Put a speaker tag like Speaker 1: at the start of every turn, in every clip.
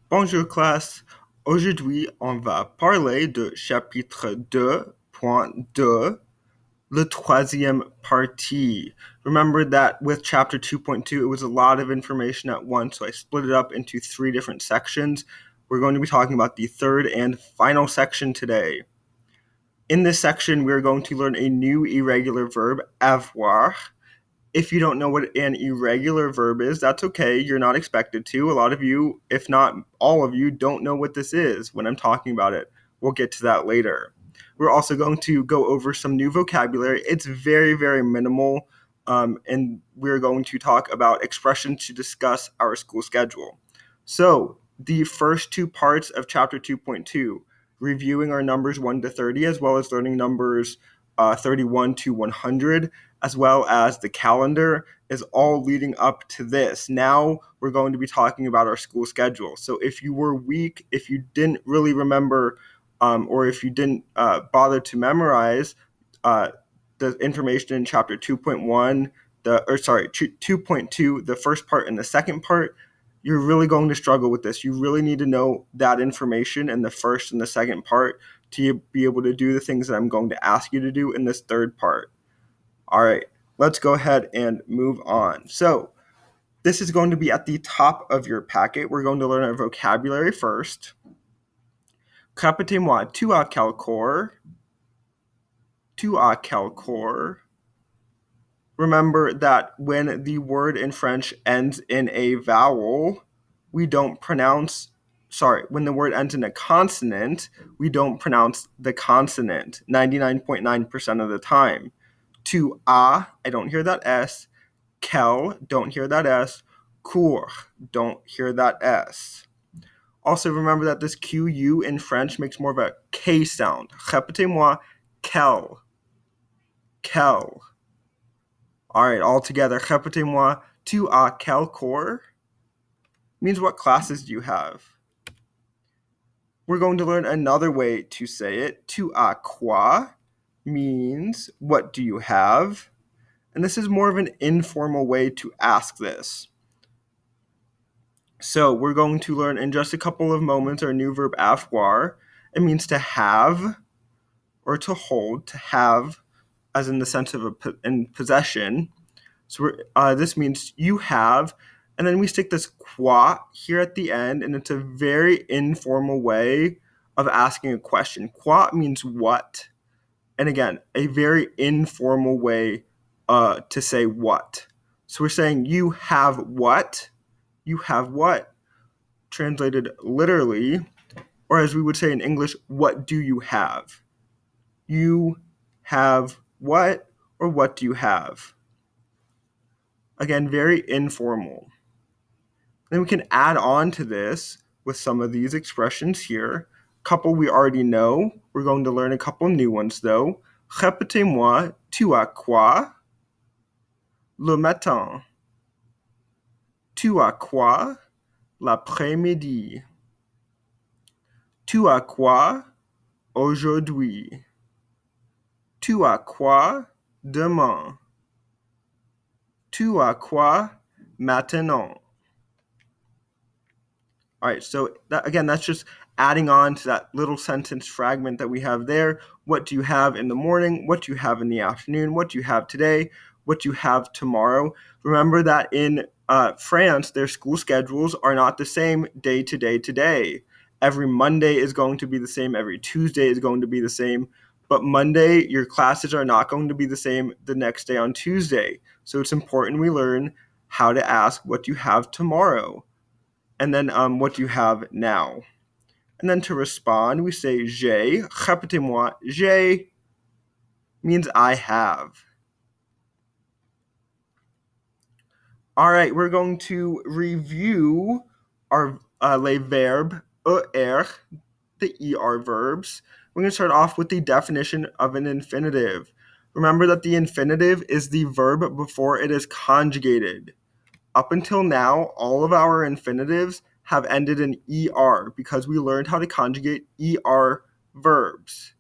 Speaker 1: Bonjour classe. Aujourd'hui, on va parler de chapitre 2.2, le troisième partie. Remember that with chapter 2.2, it was a lot of information at once, so I split it up into 3 different sections. We're going to be talking about the third and final section today. In this section, we're going to learn a new irregular verb, avoir. If you don't know what an irregular verb is, that's okay. You're not expected to. A lot of you, if not all of you, don't know what this is when I'm talking about it. We'll get to that later. We're also going to go over some new vocabulary. It's very, very minimal, and we're going to talk about expressions to discuss our school schedule. So, the first 2 parts of chapter 2.2, reviewing our numbers 1 to 30, as well as learning numbers 31 to 100, as well as the calendar, is all leading up to this. Now we're going to be talking about our school schedule. So if you were weak, if you didn't really remember, or if you didn't bother to memorize the information in chapter 2.1, 2.2, the first part and the second part, you're really going to struggle with this. You really need to know that information in the first and the second part to be able to do the things that I'm going to ask you to do in this third part. All right, let's go ahead and move on. So this is going to be at the top of your packet. We're going to learn our vocabulary first. Répétez-moi, tu as quel corps? Tu as quel corps? Remember that when the word in French ends in a vowel, we don't pronounce, when the word ends in a consonant, we don't pronounce the consonant 99.9% of the time. Tu as, I don't hear that S. Quel, don't hear that S. Cours, don't hear that S. Also remember that this QU in French makes more of a K sound. Répétez-moi, quel. Quel. All right, all together. Répétez-moi, tu as quel cours? Means what classes do you have? We're going to learn another way to say it. Tu as quoi means what do you have? And this is more of an informal way to ask this. So we're going to learn in just a couple of moments our new verb avoir. It means to have or to hold, to have as in the sense of in possession. So this means you have, and then we stick this quoi here at the end, and it's a very informal way of asking a question. Quoi means what, and again, a very informal way to say what. So we're saying you have what? You have what? Translated literally, or as we would say in English, what do you have? You have what, or what do you have? Again, very informal. Then we can add on to this with some of these expressions here. A couple we already know. We're going to learn a couple new ones though. Répétez-moi, tu as quoi? Le matin. Tu as quoi? L'après-midi. Tu as quoi? Aujourd'hui. Tu as quoi? Demain. Tu as quoi? Maintenant. All right, so that's just adding on to that little sentence fragment that we have there. What do you have in the morning? What do you have in the afternoon? What do you have today? What do you have tomorrow? Remember that in France, their school schedules are not the same day to day to day. Every Monday is going to be the same. Every Tuesday is going to be the same. But Monday, your classes are not going to be the same the next day on Tuesday. So it's important we learn how to ask, what do you have tomorrow? And then what do you have now? And then to respond, we say j'ai. Répétez-moi, j'ai means I have. All right, we're going to review our les verbes er, the er verbs. We're going to start off with the definition of an infinitive. Remember that the infinitive is the verb before it is conjugated. Up until now, all of our infinitives have ended in er because we learned how to conjugate er verbs.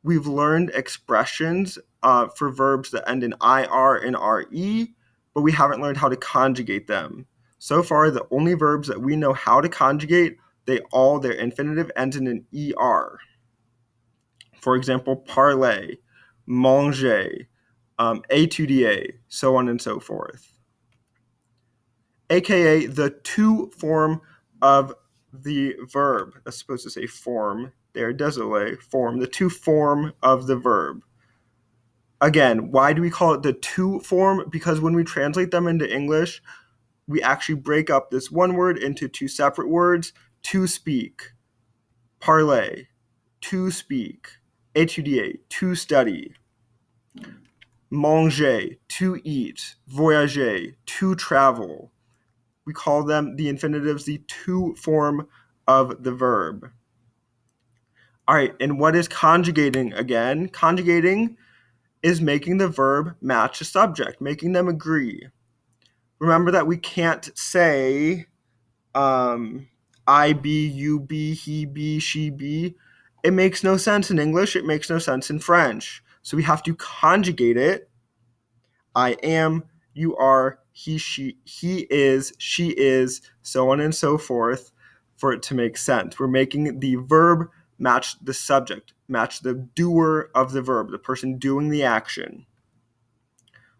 Speaker 1: We've learned expressions for verbs that end in ir and re, but we haven't learned how to conjugate them. So far, the only verbs that we know how to conjugate, their infinitive ends in an ER. For example, parler, manger, étudier, so on and so forth. AKA the to form of the verb. That's supposed to say form. There, désolé, form. The to form of the verb. Again, why do we call it the to form? Because when we translate them into English, we actually break up this one word into two separate words. To speak, parler, to speak, étudier, to study, manger, to eat, voyager, to travel. We call them the infinitives, the to form of the verb. All right, and what is conjugating again? Conjugating is making the verb match the subject, making them agree. Remember that we can't say I be, you be, he be, she be. It makes no sense in English. It makes no sense in French. So we have to conjugate it. I am, you are, he is, she is, so on and so forth for it to make sense. We're making the verb match the subject, match the doer of the verb, the person doing the action.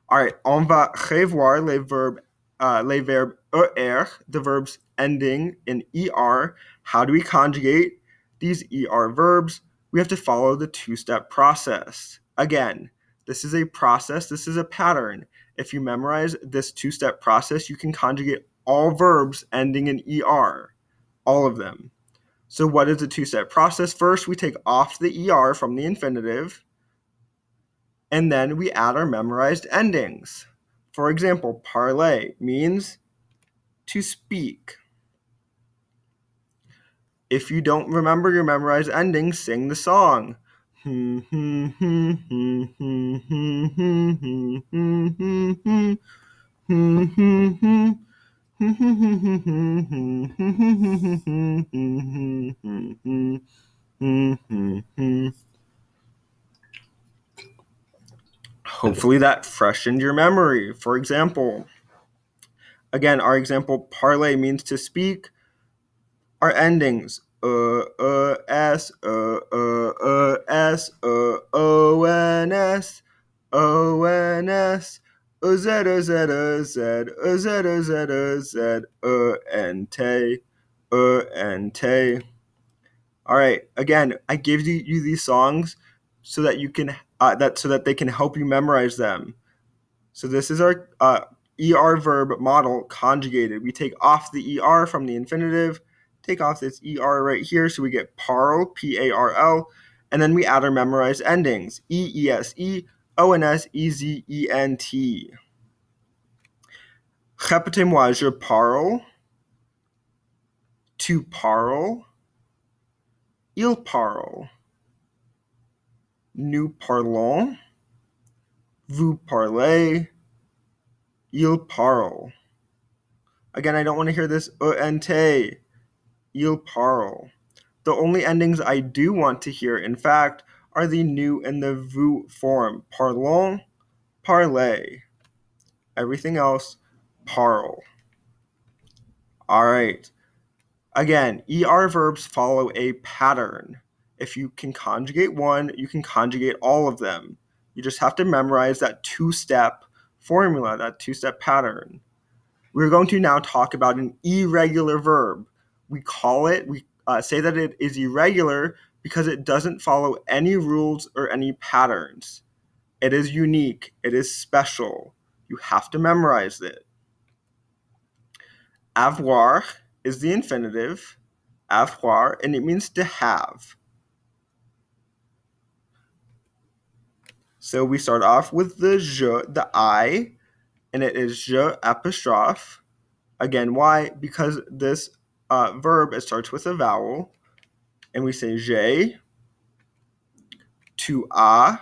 Speaker 1: All right, on va revoir les verbes er, the verbs ending in er. How do we conjugate these er verbs? We have to follow the two-step process. Again, this is a process, this is a pattern. If you memorize this two-step process, you can conjugate all verbs ending in er, all of them. So what is the two-step process? First, we take off the er from the infinitive, and then we add our memorized endings. For example, parler means to speak. If you don't remember your memorized endings, sing the song. Hopefully that freshened your memory. For example, again, our example, parler means to speak. Our endings, s, s, ons, ons, z, ent. All right, again, I give you these songs so that you can so that they can help you memorize them. So this is our ER verb model conjugated. We take off the ER from the infinitive, take off this ER right here, so we get parl, P-A-R-L, and then we add our memorized endings, E-E-S-E, O-N-S, E-Z-E-N-T. Répétez-moi, je parle, tu parles, il parle, nous parlons, vous parlez, il parle. Again, I don't want to hear this ente. Il parle. The only endings I do want to hear, in fact, are the nous and the vous form. Parlons, parler. Everything else, parle. All right. Again, ER verbs follow a pattern. If you can conjugate one, you can conjugate all of them. You just have to memorize that two-step formula, that two-step pattern. We're going to now talk about an irregular verb. We say that it is irregular because it doesn't follow any rules or any patterns. It is unique. It is special. You have to memorize it. Avoir is the infinitive, avoir, and it means to have. So we start off with the je, the I, and it is je apostrophe. Again, why? Because this verb, it starts with a vowel, and we say j'ai, tu as,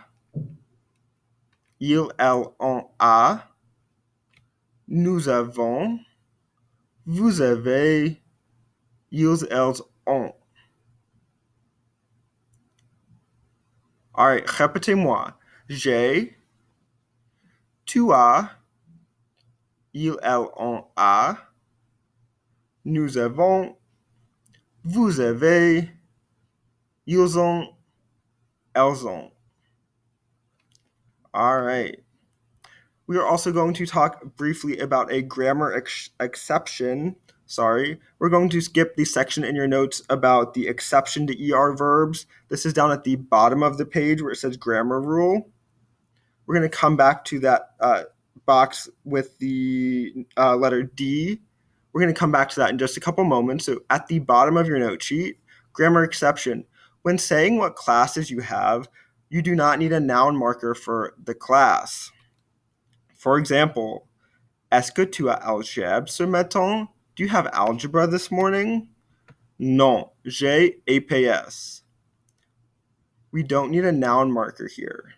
Speaker 1: il, elle, on a, nous avons, vous avez, ils, elles, ont. All right, répétez-moi. J'ai, tu as, il, elle, on a, nous avons, vous avez, ils ont, elles ont. All right. We are also going to talk briefly about a grammar exception. Sorry. We're going to skip the section in your notes about the exception to ER verbs. This is down at the bottom of the page where it says grammar rule. We're going to come back to that box with the letter D. We're going to come back to that in just a couple moments. So at the bottom of your note sheet, grammar exception. When saying what classes you have, you do not need a noun marker for the class. For example, est-ce que tu as algèbre ce matin? Do you have algebra this morning? Non, j'ai APS. We don't need a noun marker here.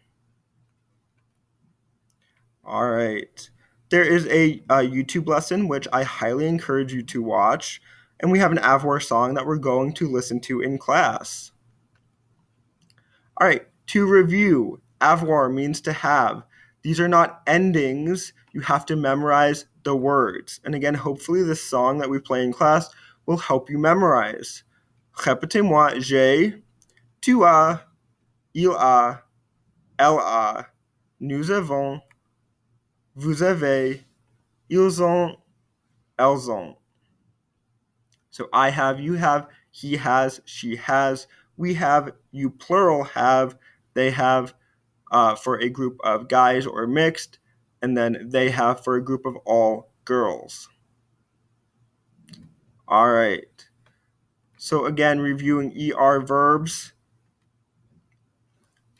Speaker 1: All right. There is a YouTube lesson which I highly encourage you to watch, and we have an avoir song that we're going to listen to in class. All right, to review, avoir means to have. These are not endings. You have to memorize the words. And again, hopefully this song that we play in class will help you memorize. Répétez-moi, j'ai, tu as, il a, elle a, nous avons, vous avez, ils ont, elles ont. So I have, you have, he has, she has, we have, you plural have, they have, for a group of guys or mixed, and then they have for a group of all girls. All right. So again, reviewing ER verbs,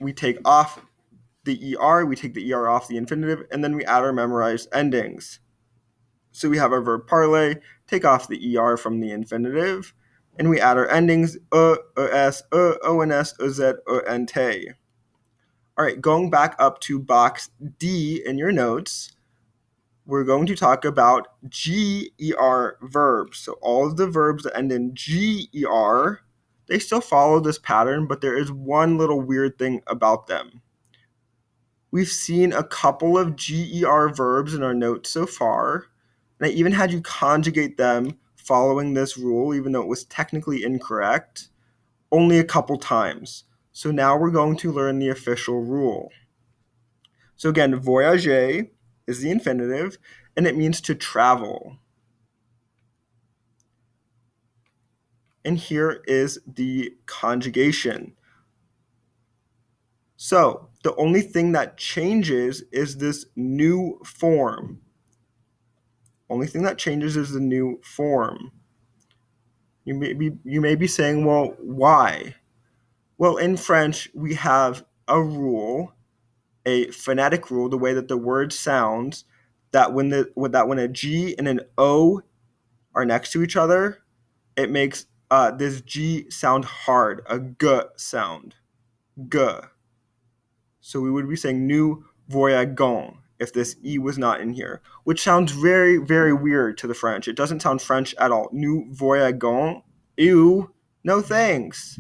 Speaker 1: we take off the ER, we take the ER off the infinitive, and then we add our memorized endings. So we have our verb parler, take off the ER from the infinitive, and we add our endings, es, ons, ez, ent. All right, going back up to box D in your notes, we're going to talk about GER verbs. So all of the verbs that end in GER, they still follow this pattern, but there is one little weird thing about them. We've seen a couple of GER verbs in our notes so far, and I even had you conjugate them following this rule, even though it was technically incorrect, only a couple times. So now we're going to learn the official rule. So again, voyager is the infinitive, and it means to travel. And here is the conjugation. So the only thing that changes is this new form. Only thing that changes is the new form. You may be saying, well, why? Well, in French, we have a rule, a phonetic rule, the way that the word sounds, that when a G and an O are next to each other, it makes this G sound hard, a G sound. G. So we would be saying nous voyagons if this E was not in here, which sounds very, very weird to the French. It doesn't sound French at all. Nous voyagons. Ew. No thanks.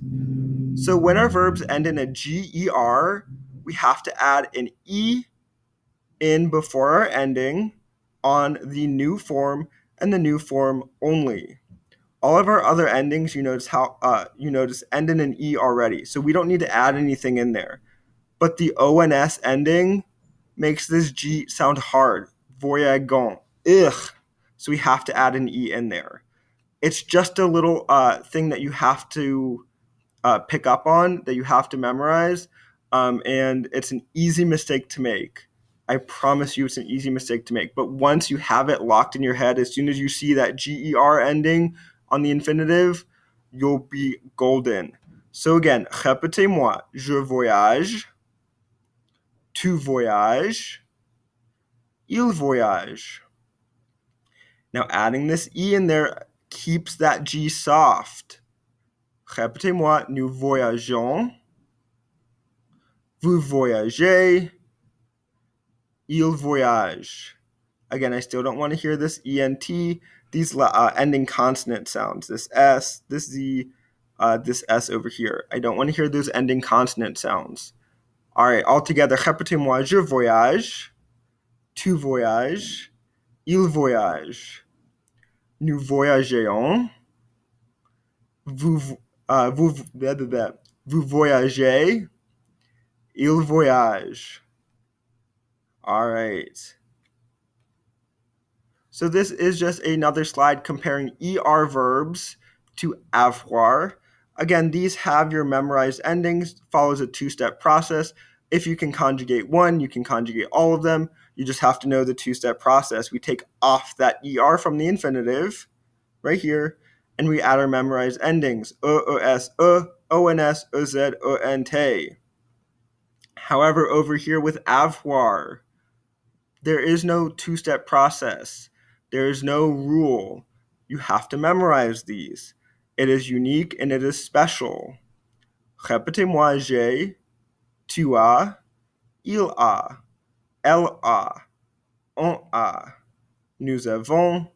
Speaker 1: So when our verbs end in a GER, we have to add an E in before our ending on the new form and the new form only. All of our other endings, you notice end in an E already. So we don't need to add anything in there. But the ONS ending makes this G sound hard. Voyagon. Ugh. So we have to add an E in there. It's just a little thing that you have to pick up on, that you have to memorize. And it's an easy mistake to make. I promise you it's an easy mistake to make. But once you have it locked in your head, as soon as you see that GER ending on the infinitive, you'll be golden. So again, répétez-moi. Je voyage. Tu voyages. Il voyage. Now adding this E in there keeps that G soft. Répétez-moi. Nous voyageons. Vous voyagez. Il voyage. Again, I still don't want to hear this ENT, these ending consonant sounds, this S, this Z, this S over here. I don't want to hear those ending consonant sounds. All right, all together, répétez-moi, je voyage, tu voyages, il voyage. nous voyageons. Vous, vous voyagez. Il voyage. All right. So this is just another slide comparing ER verbs to avoir. Again, these have your memorized endings, follows a two-step process. If you can conjugate one, you can conjugate all of them. You just have to know the two-step process. We take off that ER from the infinitive, right here, and we add our memorized endings, es, ons, ez, ent. However, over here with avoir, there is no two-step process. There is no rule. You have to memorize these. It is unique and it is special. Répétez-moi, j'ai, tu as, il a, elle a, on a, nous avons,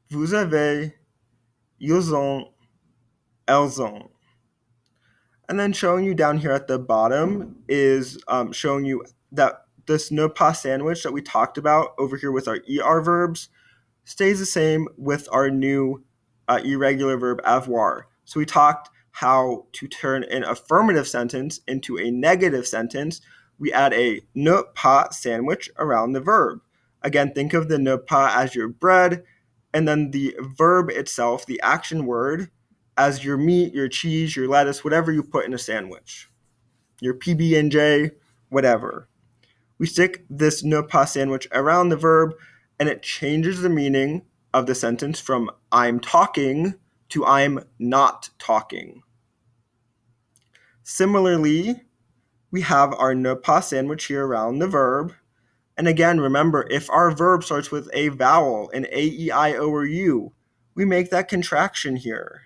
Speaker 1: vous avez, ils ont, elles ont. And then showing you down here at the bottom is showing you that this ne pas sandwich that we talked about over here with our ER verbs stays the same with our new irregular verb avoir. So we talked how to turn an affirmative sentence into a negative sentence. We add a ne pas sandwich around the verb. Again, think of the ne pas as your bread, and then the verb itself, the action word, as your meat, your cheese, your lettuce, whatever you put in a sandwich. Your PB&J, whatever. We stick this ne pas sandwich around the verb, and it changes the meaning of the sentence from I'm talking to I'm not talking. Similarly, we have our ne pas sandwich here around the verb. And again, remember, if our verb starts with a vowel, an A, E, I, O, or U, we make that contraction here.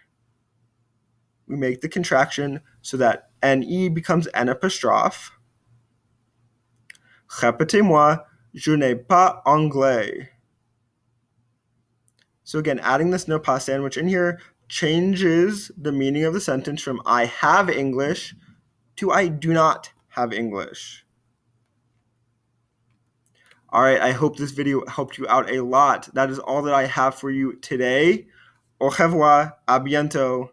Speaker 1: We make the contraction so that NE becomes N apostrophe. Répétez-moi, je n'ai pas anglais. So again, adding this ne pas sandwich in here changes the meaning of the sentence from I have English to I do not have English. All right, I hope this video helped you out a lot. That is all that I have for you today. Au revoir, à bientôt.